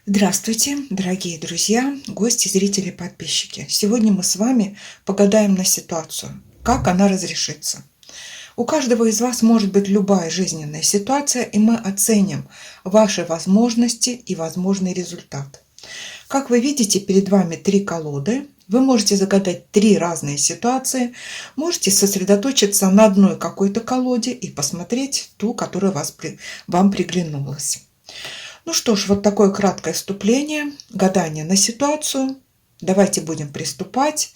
Здравствуйте, дорогие друзья, гости, зрители, подписчики. Сегодня мы с вами погадаем на ситуацию, как она разрешится. У каждого из вас может быть любая жизненная ситуация, и мы оценим ваши возможности и возможный результат. Как вы видите, перед вами 3 колоды. Вы можете загадать 3 разные ситуации, можете сосредоточиться на одной какой-то колоде и посмотреть ту, которая вам приглянулась. Ну что ж, вот такое краткое вступление, гадание на ситуацию. Давайте будем приступать.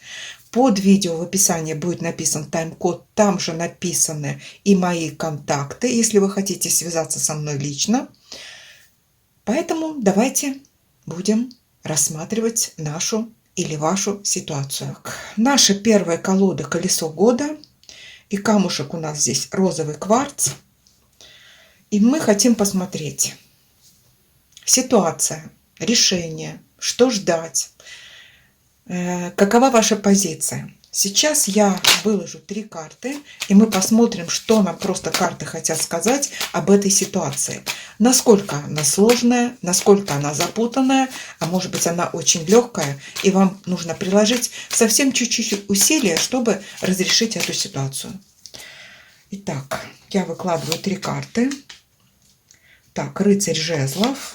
Под видео в описании будет написан тайм-код, там же написаны и мои контакты, если вы хотите связаться со мной лично. Поэтому давайте будем рассматривать нашу или вашу ситуацию. Наша первая колода «Колесо года», и камушек у нас здесь розовый кварц. И мы хотим посмотреть ситуация, решение, что ждать, какова ваша позиция. Сейчас я выложу 3 карты, и мы посмотрим, что нам просто карты хотят сказать об этой ситуации. Насколько она сложная, насколько она запутанная, а может быть она очень легкая, и вам нужно приложить совсем чуть-чуть усилия, чтобы разрешить эту ситуацию. Итак, я выкладываю 3 карты. Так, рыцарь жезлов.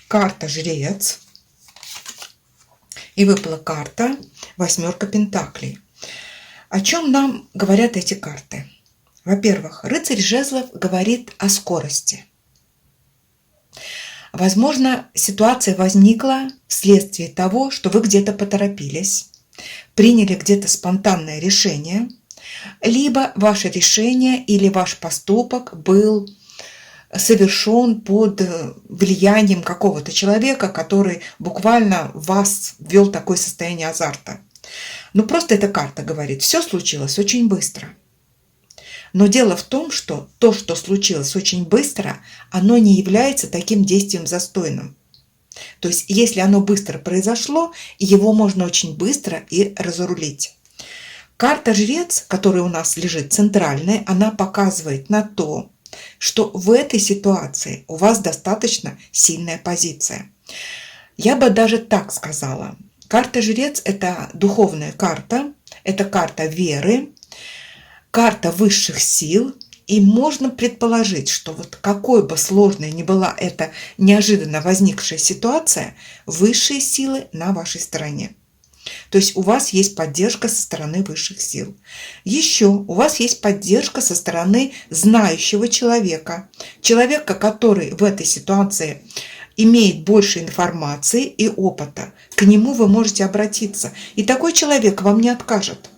Карта жрец. И выпала карта восьмерка пентаклей. О чем нам говорят эти карты? Во-первых, рыцарь жезлов говорит о скорости. Возможно, ситуация возникла вследствие того, что вы где-то поторопились, приняли где-то спонтанное решение, либо ваше решение или ваш поступок был совершен под влиянием какого-то человека, который буквально вас ввел в такое состояние азарта. Ну, просто эта карта говорит, все случилось очень быстро. Но дело в том, что то, что случилось очень быстро, оно не является таким действием застойным. То есть, если оно быстро произошло, его можно очень быстро и разрулить. Карта жрец, которая у нас лежит центральная, она показывает на то, что в этой ситуации у вас достаточно сильная позиция. Я бы даже так сказала. Карта жрец – это духовная карта, это карта веры, карта высших сил. И можно предположить, что вот какой бы сложной ни была эта неожиданно возникшая ситуация, высшие силы на вашей стороне. То есть у вас есть поддержка со стороны высших сил. Еще у вас есть поддержка со стороны знающего человека. Человека, который в этой ситуации имеет больше информации и опыта. К нему вы можете обратиться. И такой человек вам не откажет.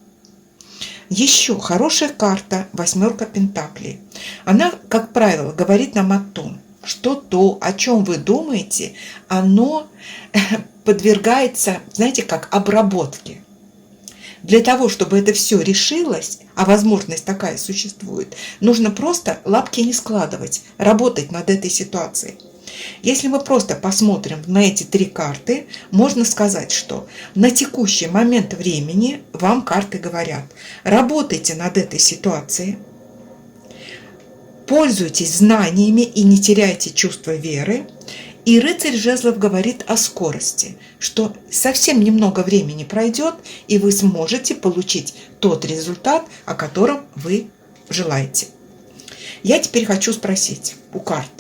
Еще хорошая карта восьмерка пентаклей. Она, как правило, говорит нам о том, что то, о чем вы думаете, оно подвергается, знаете, как обработке. Для того, чтобы это все решилось, а возможность такая существует, нужно просто лапки не складывать, работать над этой ситуацией. Если мы просто посмотрим на эти 3 карты, можно сказать, что на текущий момент времени вам карты говорят: работайте над этой ситуацией, пользуйтесь знаниями и не теряйте чувство веры. И рыцарь жезлов говорит о скорости, что совсем немного времени пройдет, и вы сможете получить тот результат, о котором вы желаете. Я теперь хочу спросить у карт,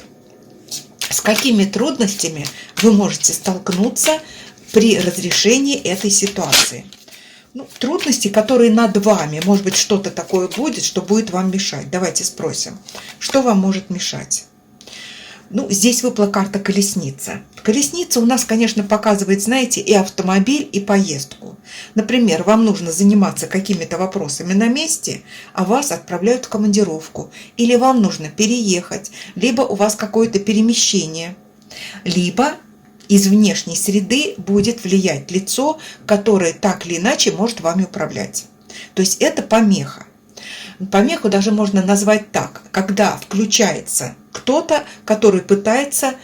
с какими трудностями вы можете столкнуться при разрешении этой ситуации? Ну, трудности, которые над вами, может быть, что-то такое будет, что будет вам мешать. Давайте спросим, что вам может мешать? Ну, здесь выпала карта колесница. Колесница у нас, конечно, показывает, знаете, и автомобиль, и поездку. Например, вам нужно заниматься какими-то вопросами на месте, а вас отправляют в командировку. Или вам нужно переехать, либо у вас какое-то перемещение, либо из внешней среды будет влиять лицо, которое так или иначе может вами управлять. То есть это помеха. Помеху даже можно назвать так, когда включается кто-то, который пытается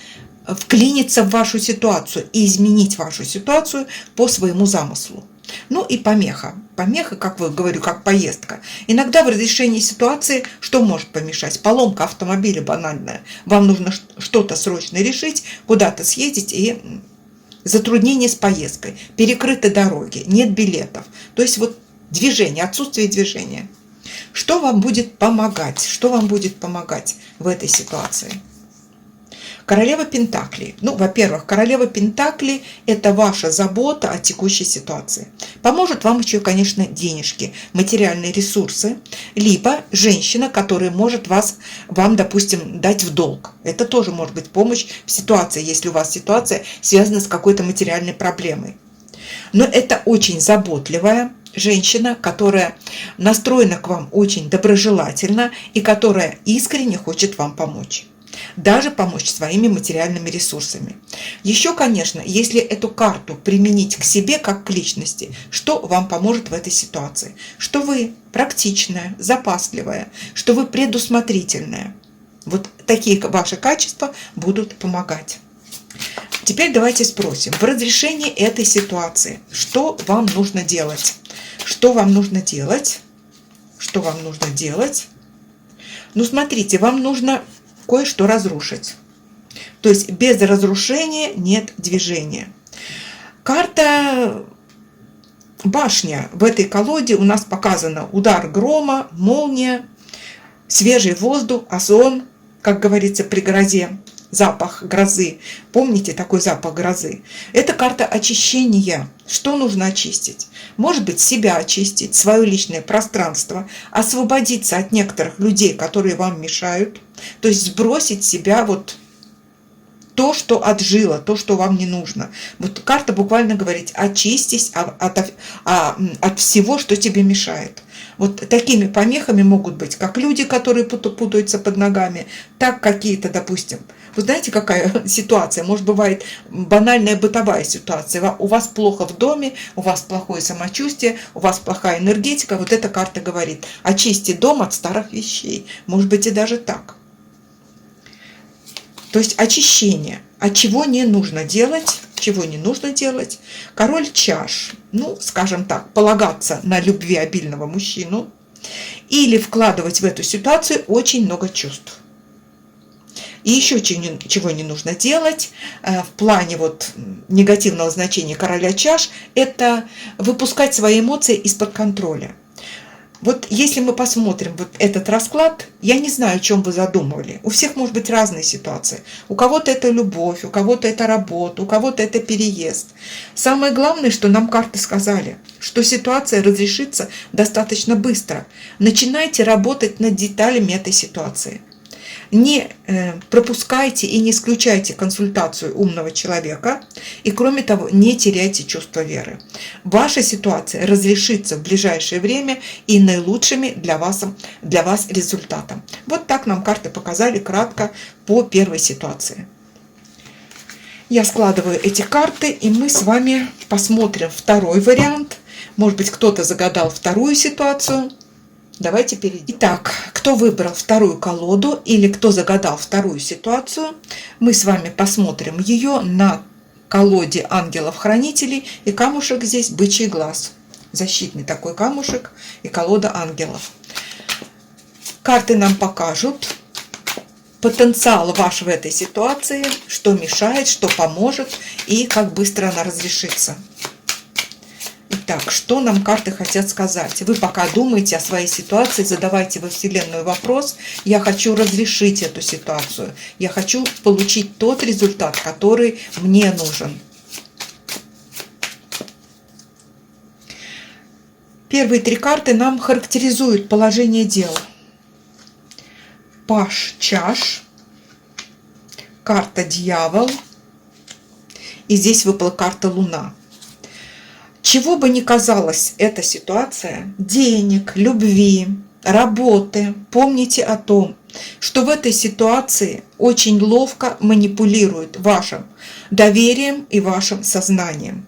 вклиниться в вашу ситуацию и изменить вашу ситуацию по своему замыслу. Ну и помеха. Помеха, как вы говорю, как поездка. Иногда в разрешении ситуации что может помешать? Поломка автомобиля банальная. Вам нужно что-то срочно решить, куда-то съездить, и затруднение с поездкой, перекрыты дороги, нет билетов. То есть вот движение, отсутствие движения. Что вам будет помогать? Что вам будет помогать в этой ситуации? Королева Пентаклей. Ну, во-первых, королева Пентаклей – это ваша забота о текущей ситуации. Поможет вам еще, конечно, денежки, материальные ресурсы, либо женщина, которая может вам, допустим, дать в долг. Это тоже может быть помощь в ситуации, если у вас ситуация связана с какой-то материальной проблемой. Но это очень заботливая женщина, которая настроена к вам очень доброжелательно и которая искренне хочет вам помочь. Даже помочь своими материальными ресурсами. Еще, конечно, если эту карту применить к себе как к личности, что вам поможет в этой ситуации? Что вы практичная, запасливая, что вы предусмотрительная. Вот такие ваши качества будут помогать. Теперь давайте спросим, в разрешении этой ситуации, что вам нужно делать? Что вам нужно делать? Что вам нужно делать? Ну, смотрите, вам нужно кое-что разрушить. То есть без разрушения нет движения. Карта башня. В этой колоде у нас показано удар грома, молния, свежий воздух, озон, как говорится, при грозе, запах грозы. Помните такой запах грозы? Это карта очищения. Что нужно очистить? Может быть, себя очистить, свое личное пространство, освободиться от некоторых людей, которые вам мешают, то есть сбросить с себя вот то, что отжило, то, что вам не нужно. Вот карта буквально говорит: очистись от всего, что тебе мешает. Вот такими помехами могут быть как люди, которые путаются под ногами, так какие-то, допустим, вы знаете, какая ситуация? Может, бывает банальная бытовая ситуация. У вас плохо в доме, у вас плохое самочувствие, у вас плохая энергетика. Вот эта карта говорит: очисти дом от старых вещей. Может быть, и даже так. То есть очищение. А чего не нужно делать? Чего не нужно делать? Король чаш. Ну, скажем так, полагаться на любвеобильного мужчину или вкладывать в эту ситуацию очень много чувств. И еще чего не нужно делать в плане вот негативного значения короля чаш, это выпускать свои эмоции из-под контроля. Вот если мы посмотрим вот этот расклад, я не знаю, о чем вы задумывали. У всех может быть разные ситуации. У кого-то это любовь, у кого-то это работа, у кого-то это переезд. Самое главное, что нам карты сказали, что ситуация разрешится достаточно быстро. Начинайте работать над деталями этой ситуации. Не пропускайте и не исключайте консультацию умного человека. И кроме того, не теряйте чувство веры. Ваша ситуация разрешится в ближайшее время и наилучшими для вас результатом. Вот так нам карты показали кратко по первой ситуации. Я складываю эти карты, и мы с вами посмотрим второй вариант. Может быть, кто-то загадал вторую ситуацию. Давайте перейдем. Итак, кто выбрал вторую колоду или кто загадал вторую ситуацию, мы с вами посмотрим ее на колоде ангелов-хранителей. И камушек здесь бычий глаз. Защитный такой камушек и колода ангелов. Карты нам покажут потенциал ваш в этой ситуации, что мешает, что поможет и как быстро она разрешится. Итак, что нам карты хотят сказать? Вы пока думаете о своей ситуации, задавайте во Вселенную вопрос: я хочу разрешить эту ситуацию, я хочу получить тот результат, который мне нужен. Первые три карты нам характеризуют положение дел. Паж чаш, карта дьявол, и здесь выпала карта луна. Чего бы ни казалась эта ситуация, денег, любви, работы, помните о том, что в этой ситуации очень ловко манипулируют вашим доверием и вашим сознанием.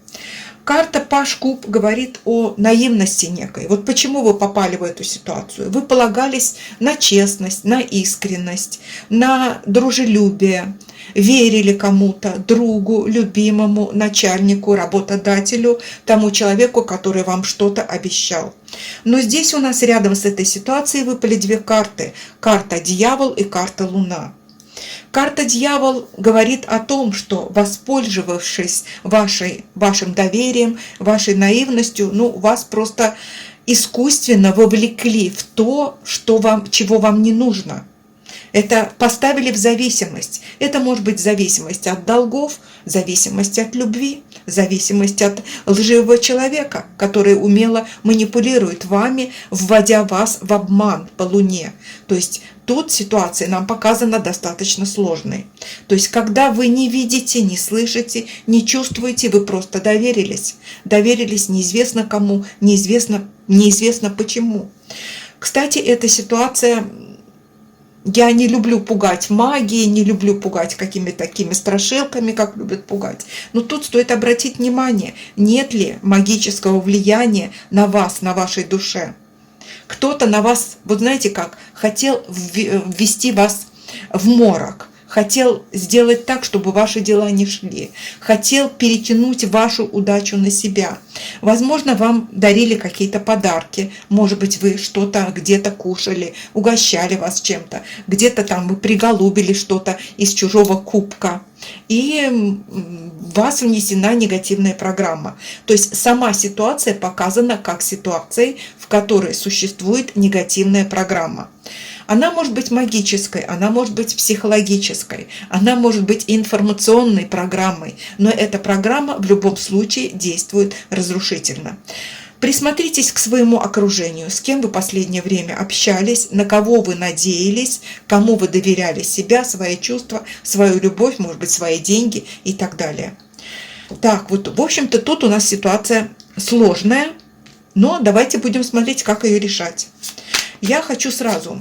Карта Паж Куб говорит о наивности некой. Вот почему вы попали в эту ситуацию. Вы полагались на честность, на искренность, на дружелюбие, верили кому-то, другу, любимому, начальнику, работодателю, тому человеку, который вам что-то обещал. Но здесь у нас рядом с этой ситуацией выпали две карты. Карта Дьявол и карта Луна. Карта Дьявол говорит о том, что, воспользовавшись вашим доверием, вашей наивностью, вас просто искусственно вовлекли в то, чего вам не нужно. Это поставили в зависимость. Это может быть зависимость от долгов, зависимость от любви, зависимость от лживого человека, который умело манипулирует вами, вводя вас в обман по Луне. То есть тут ситуация нам показана достаточно сложной. То есть когда вы не видите, не слышите, не чувствуете, вы просто доверились. Доверились неизвестно кому, неизвестно почему. Кстати, эта ситуация... Я не люблю пугать магией, не люблю пугать какими-то такими страшилками, как любят пугать. Но тут стоит обратить внимание, нет ли магического влияния на вас, на вашей душе. Кто-то на вас, вот знаете как, хотел ввести вас в морок, хотел сделать так, чтобы ваши дела не шли, хотел перетянуть вашу удачу на себя. Возможно, вам дарили какие-то подарки, может быть, вы что-то где-то кушали, угощали вас чем-то, где-то там вы приголубили что-то из чужого кубка, и в вас внесена негативная программа. То есть сама ситуация показана как ситуация, в которой существует негативная программа. Она может быть магической, она может быть психологической, она может быть информационной программой, но эта программа в любом случае действует разрушительно. Присмотритесь к своему окружению, с кем вы в последнее время общались, на кого вы надеялись, кому вы доверяли себя, свои чувства, свою любовь, может быть, свои деньги и так далее. Так, вот, в общем-то, тут у нас ситуация сложная, но давайте будем смотреть, как ее решать. Я хочу сразу,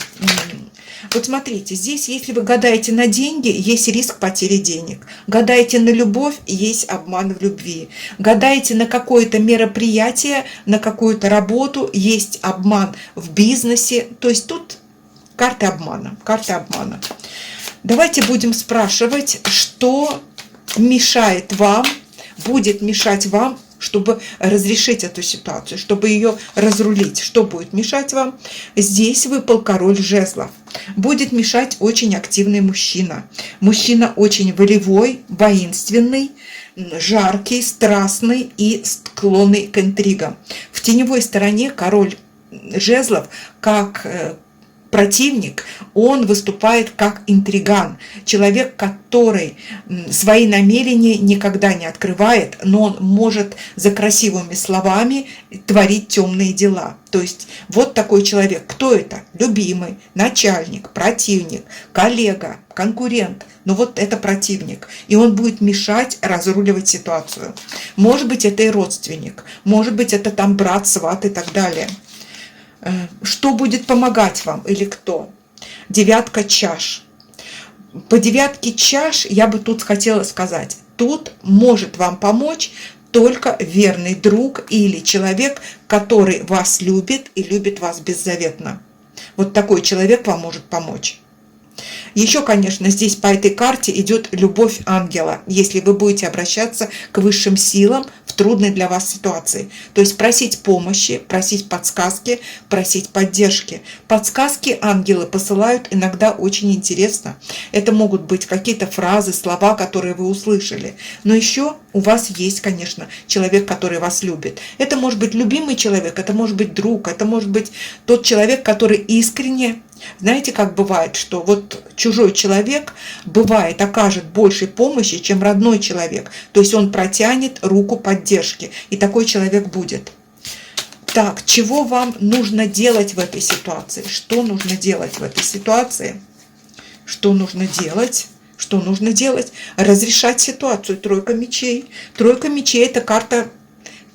вот смотрите, здесь, если вы гадаете на деньги, есть риск потери денег. Гадаете на любовь, есть обман в любви. Гадаете на какое-то мероприятие, на какую-то работу, есть обман в бизнесе. То есть тут карты обмана, карты обмана. Давайте будем спрашивать, что мешает вам, будет мешать вам, чтобы разрешить эту ситуацию, чтобы ее разрулить. Что будет мешать вам? Здесь выпал король жезлов. Будет мешать очень активный мужчина. Мужчина очень волевой, воинственный, жаркий, страстный и склонный к интригам. В теневой стороне король жезлов, как противник, он выступает как интриган, человек, который свои намерения никогда не открывает, но он может за красивыми словами творить темные дела. То есть вот такой человек. Кто это? Любимый, начальник, противник, коллега, конкурент. Но вот это противник. И он будет мешать разруливать ситуацию. Может быть, это и родственник, может быть, это там брат, сват и так далее. Что будет помогать вам или кто? Девятка чаш. По девятке чаш я бы тут хотела сказать, тут может вам помочь только верный друг или человек, который вас любит и любит вас беззаветно. Вот такой человек вам может помочь. Еще, конечно, здесь по этой карте идет любовь ангела, если вы будете обращаться к высшим силам в трудной для вас ситуации. То есть просить помощи, просить подсказки, просить поддержки. Подсказки ангелы посылают иногда очень интересно. Это могут быть какие-то фразы, слова, которые вы услышали. Но еще у вас есть, конечно, человек, который вас любит. Это может быть любимый человек, это может быть друг, это может быть тот человек, который искренне... Знаете, как бывает, что вот чужой человек, бывает, окажет больше помощи, чем родной человек. То есть он протянет руку поддержки, и такой человек будет. Так, чего вам нужно делать в этой ситуации? Что нужно делать в этой ситуации? Что нужно делать? Что нужно делать? Разрешать ситуацию. Тройка мечей. Тройка мечей – это карта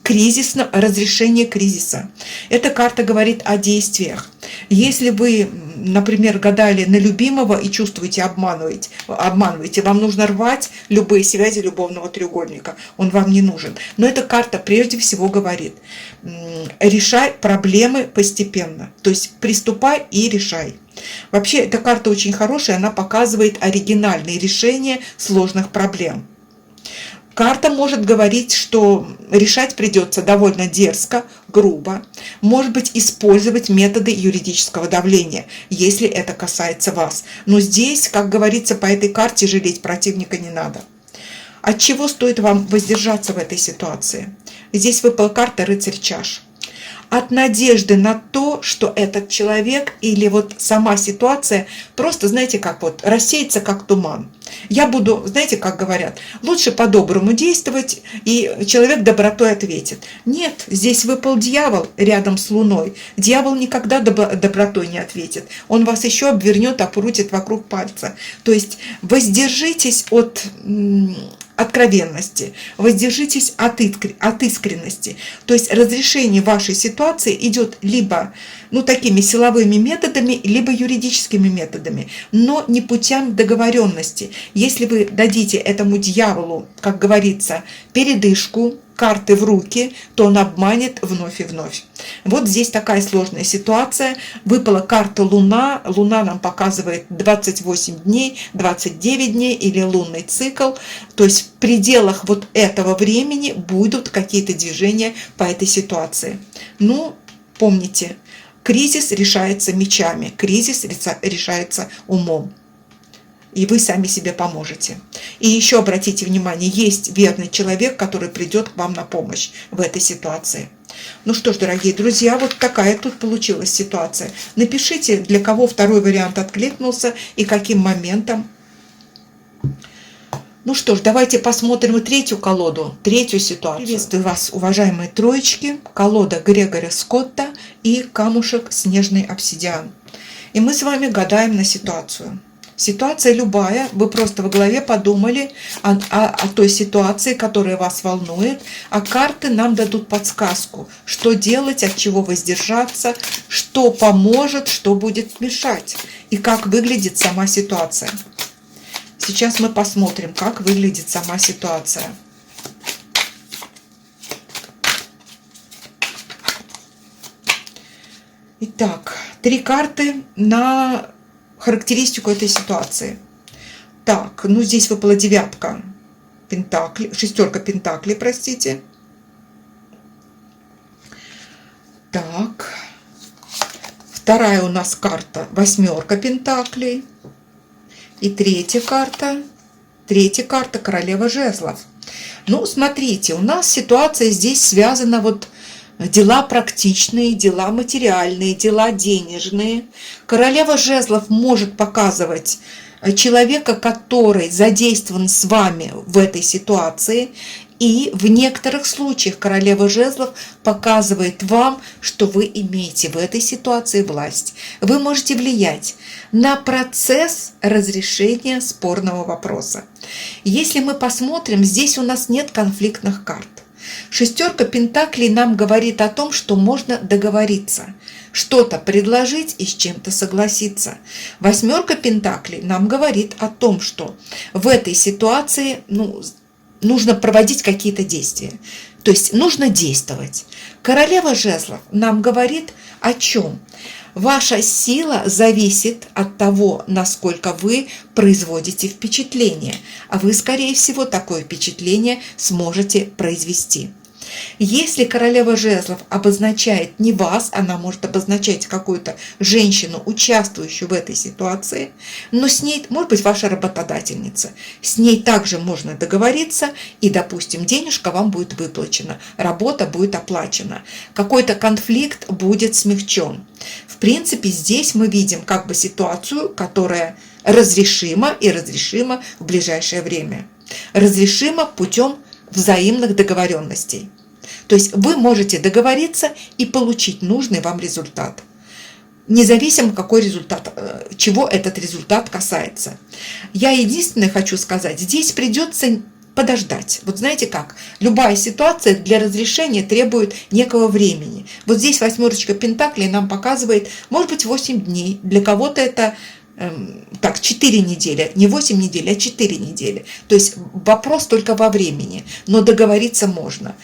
кризисном разрешении кризиса. Эта карта говорит о действиях. Если вы, например, гадали на любимого и чувствуете, обманываете, вам нужно рвать любые связи любовного треугольника, он вам не нужен. Но эта карта прежде всего говорит: решай проблемы постепенно, то есть приступай и решай. Вообще эта карта очень хорошая, она показывает оригинальные решения сложных проблем. Карта может говорить, что решать придется довольно дерзко, грубо, может быть, использовать методы юридического давления, если это касается вас. Но здесь, как говорится по этой карте, жалеть противника не надо. От чего стоит вам воздержаться в этой ситуации? Здесь выпала карта «Рыцарь чаш». От надежды на то, что этот человек или вот сама ситуация просто, знаете, как вот рассеется, как туман. Я буду, знаете, как говорят, лучше по-доброму действовать, и человек добротой ответит. Нет, здесь выпал дьявол рядом с Луной. Дьявол никогда добротой не ответит. Он вас еще обвернет, опрутит вокруг пальца. То есть воздержитесь от откровенности, воздержитесь от искренности. То есть разрешение вашей ситуации идет либо такими силовыми методами, либо юридическими методами, но не путям договоренности. Если вы дадите этому дьяволу, как говорится, передышку, карты в руки, то он обманет вновь и вновь. Вот здесь такая сложная ситуация. Выпала карта Луна. Луна нам показывает 28 дней, 29 дней или лунный цикл. То есть в пределах вот этого времени будут какие-то движения по этой ситуации. Помните, кризис решается мечами, кризис решается умом. И вы сами себе поможете. И еще обратите внимание, есть верный человек, который придет к вам на помощь в этой ситуации. Ну что ж, дорогие друзья, вот такая тут получилась ситуация. Напишите, для кого второй вариант откликнулся и каким моментом. Ну что ж, давайте посмотрим и третью колоду, третью ситуацию. Приветствую вас, уважаемые троечки. Колода Грегори Скотта и камушек снежный обсидиан. И мы с вами гадаем на ситуацию. Ситуация любая, вы просто в голове подумали о той ситуации, которая вас волнует, а карты нам дадут подсказку, что делать, от чего воздержаться, что поможет, что будет мешать и как выглядит сама ситуация. Сейчас мы посмотрим, как выглядит сама ситуация. Итак, 3 карты на характеристику этой ситуации. Так, здесь выпала девятка пентаклей, шестерка пентаклей, простите. Так, вторая у нас карта восьмерка пентаклей. И третья карта королева жезлов. Смотрите, у нас ситуация здесь связана дела практичные, дела материальные, дела денежные. Королева жезлов может показывать человека, который задействован с вами в этой ситуации. И в некоторых случаях королева жезлов показывает вам, что вы имеете в этой ситуации власть. Вы можете влиять на процесс разрешения спорного вопроса. Если мы посмотрим, здесь у нас нет конфликтных карт. Шестерка пентаклей нам говорит о том, что можно договориться, что-то предложить и с чем-то согласиться. Восьмерка пентаклей нам говорит о том, что в этой ситуации нужно проводить какие-то действия. То есть нужно действовать. Королева жезлов нам говорит о чем? Ваша сила зависит от того, насколько вы производите впечатление. А вы, скорее всего, такое впечатление сможете произвести. Если королева жезлов обозначает не вас, она может обозначать какую-то женщину, участвующую в этой ситуации, но с ней, может быть, ваша работодательница, с ней также можно договориться, и, допустим, денежка вам будет выплачена, работа будет оплачена, какой-то конфликт будет смягчен. В принципе, здесь мы видим ситуацию, которая разрешима и разрешима в ближайшее время. Разрешима путем взаимных договоренностей. То есть вы можете договориться и получить нужный вам результат. Независимо, какой результат, чего этот результат касается. Я единственное хочу сказать, здесь придется подождать. Вот знаете как? Любая ситуация для разрешения требует некого времени. Вот здесь восьмерочка пентаклей нам показывает, может быть, 8 дней. Для кого-то это 4 недели, не 8 недель, а 4 недели. То есть вопрос только во времени, но договориться можно.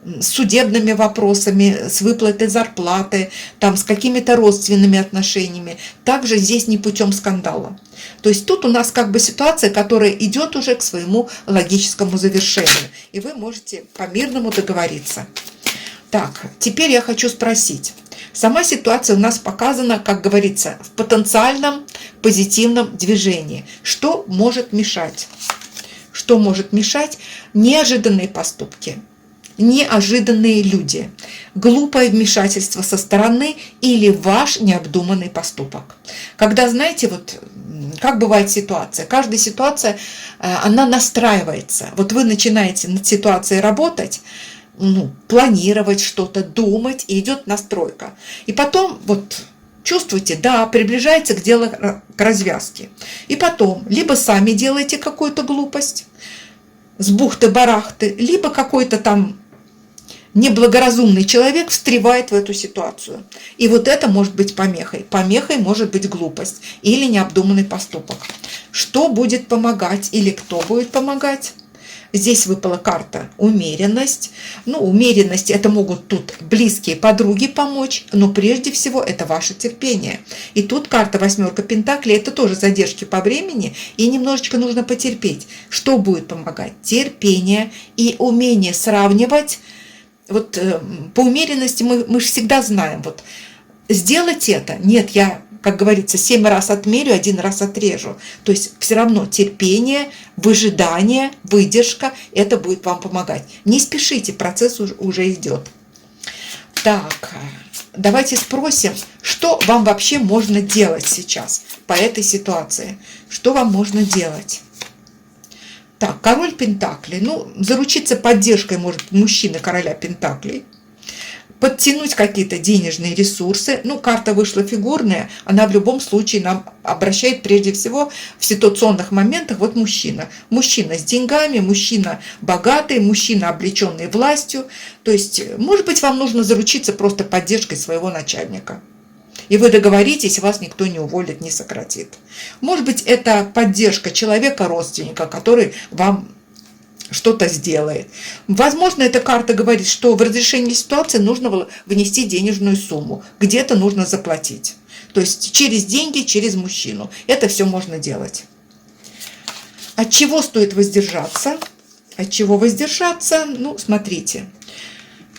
С судебными вопросами, с выплатой зарплаты, там, с какими-то родственными отношениями. Также здесь не путем скандала. То есть тут у нас как бы ситуация, которая идет уже к своему логическому завершению. И вы можете по-мирному договориться. Так, теперь я хочу спросить. Сама ситуация у нас показана, как говорится, в потенциальном позитивном движении. Что может мешать? Что может мешать? Неожиданные поступки, неожиданные люди, глупое вмешательство со стороны или ваш необдуманный поступок. Когда, знаете, вот как бывает ситуация, каждая ситуация, она настраивается. Вот вы начинаете над ситуацией работать, планировать что-то, думать, и идет настройка. И потом вот чувствуете, да, приближается к делу, к развязке. И потом либо сами делаете какую-то глупость с бухты-барахты, либо какой-то там неблагоразумный человек встревает в эту ситуацию. И вот это может быть помехой. Помехой может быть глупость или необдуманный поступок. Что будет помогать или кто будет помогать? Здесь выпала карта умеренность. Умеренность это могут тут близкие подруги помочь, но прежде всего это ваше терпение. И тут карта восьмерка пентаклей, это тоже задержки по времени, и немножечко нужно потерпеть. Что будет помогать? Терпение и умение сравнивать. Вот по умеренности мы же всегда знаем, вот сделать это, нет, я, как говорится, 7 раз отмерю, 1 раз отрежу. То есть все равно терпение, выжидание, выдержка, это будет вам помогать. Не спешите, процесс уже идет. Так, давайте спросим, что вам вообще можно делать сейчас по этой ситуации? Что вам можно делать? Так, король пентаклей. Заручиться поддержкой может мужчина короля пентаклей. Подтянуть какие-то денежные ресурсы. Карта вышла фигурная, она в любом случае нам обращает прежде всего в ситуационных моментах вот мужчина. Мужчина с деньгами, мужчина богатый, мужчина, облеченный властью. То есть, может быть, вам нужно заручиться просто поддержкой своего начальника. И вы договоритесь, вас никто не уволит, не сократит. Может быть, это поддержка человека, родственника, который вам что-то сделает. Возможно, эта карта говорит, что в разрешении ситуации нужно внести денежную сумму. Где-то нужно заплатить. То есть через деньги, через мужчину. Это все можно делать. От чего стоит воздержаться? От чего воздержаться? Смотрите.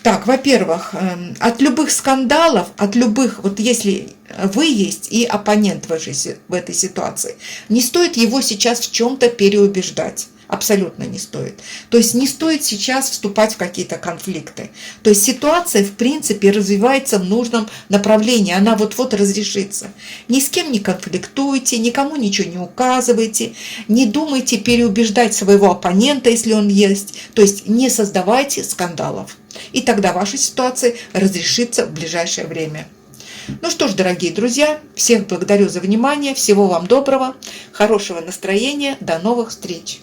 Так, во-первых, от любых скандалов, от любых, вот если вы есть и оппонент в этой ситуации, не стоит его сейчас в чем-то переубеждать. Абсолютно не стоит. То есть не стоит сейчас вступать в какие-то конфликты. То есть ситуация, в принципе, развивается в нужном направлении. Она вот-вот разрешится. Ни с кем не конфликтуйте, никому ничего не указывайте, не думайте переубеждать своего оппонента, если он есть. То есть не создавайте скандалов. И тогда ваша ситуация разрешится в ближайшее время. Что ж, дорогие друзья, всех благодарю за внимание. Всего вам доброго, хорошего настроения. До новых встреч.